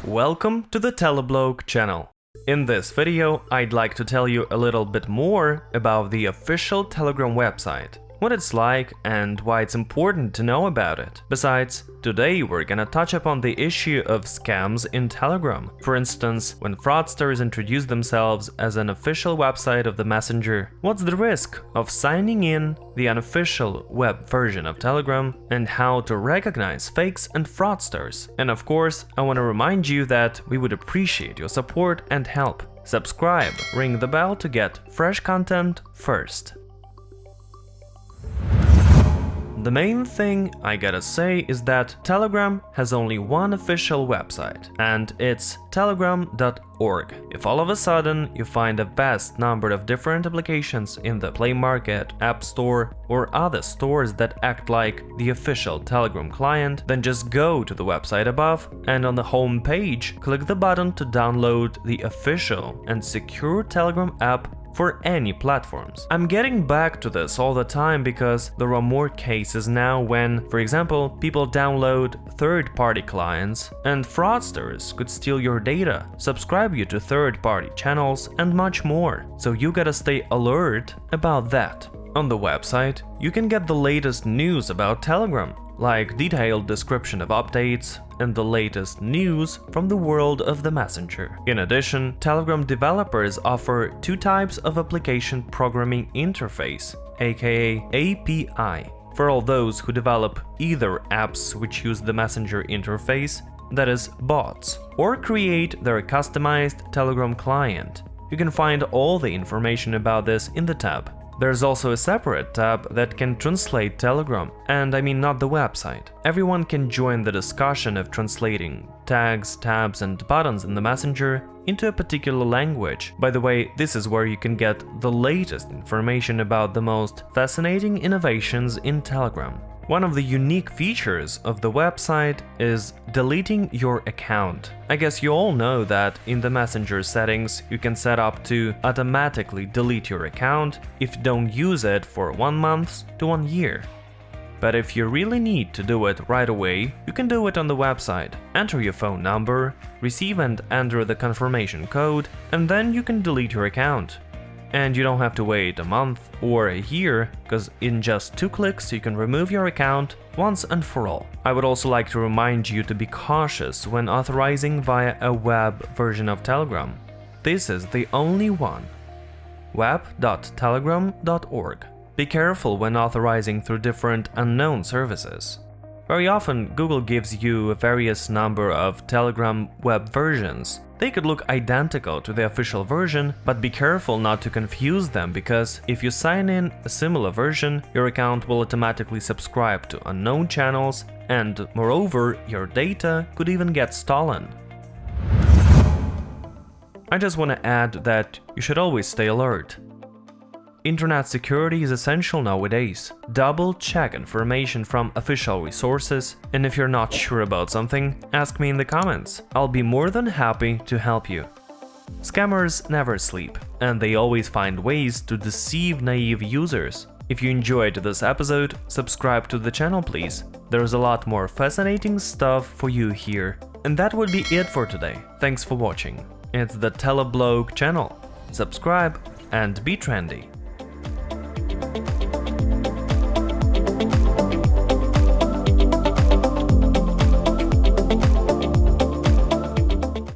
Welcome to the Teleblog channel. In this video, I'd like to tell you a little bit more about the official Telegram website, what it's like and why it's important to know about it. Besides, today we're gonna touch upon the issue of scams in Telegram. For instance, when fraudsters introduce themselves as an official website of the messenger, what's the risk of signing in the unofficial web version of Telegram, and how to recognize fakes and fraudsters. And of course, I want to remind you that we would appreciate your support and help. Subscribe, ring the bell to get fresh content first. The main thing I gotta say is that Telegram has only one official website, and it's telegram.org. If all of a sudden you find a vast number of different applications in the Play Market, App Store, or other stores that act like the official Telegram client, then just go to the website above and on the home page, click the button to download the official and secure Telegram app for any platforms. I'm getting back to this all the time because there are more cases now when, for example, people download third-party clients and fraudsters could steal your data, subscribe you to third-party channels, and much more. So you gotta stay alert about that. On the website, you can get the latest news about Telegram, like detailed description of updates and the latest news from the world of the messenger. In addition, Telegram developers offer two types of application programming interface, aka API, for all those who develop either apps which use the messenger interface, that is bots, or create their customized Telegram client. You can find all the information about this in the tab. There's also a separate tab that can translate Telegram, and I mean not the website. Everyone can join the discussion of translating tags, tabs, and buttons in the messenger into a particular language. By the way, this is where you can get the latest information about the most fascinating innovations in Telegram. One of the unique features of the website is deleting your account. I guess you all know that in the Messenger settings you can set up to automatically delete your account if you don't use it for 1 month to 1 year. But if you really need to do it right away, you can do it on the website. Enter your phone number, receive and enter the confirmation code, and then you can delete your account. And you don't have to wait a month or a year, because in just 2 clicks you can remove your account once and for all. I would also like to remind you to be cautious when authorizing via a web version of Telegram. This is the only one. web.telegram.org. Be careful when authorizing through different unknown services. Very often, Google gives you a various number of Telegram web versions. They could look identical to the official version, but be careful not to confuse them, because if you sign in a similar version, your account will automatically subscribe to unknown channels, and moreover, your data could even get stolen. I just want to add that you should always stay alert. Internet security is essential nowadays. Double check information from official resources, and if you're not sure about something, ask me in the comments. I'll be more than happy to help you. Scammers never sleep, and they always find ways to deceive naive users. If you enjoyed this episode, subscribe to the channel please. There's a lot more fascinating stuff for you here. And that would be it for today. Thanks for watching. It's the Teleblog channel. Subscribe and be trendy.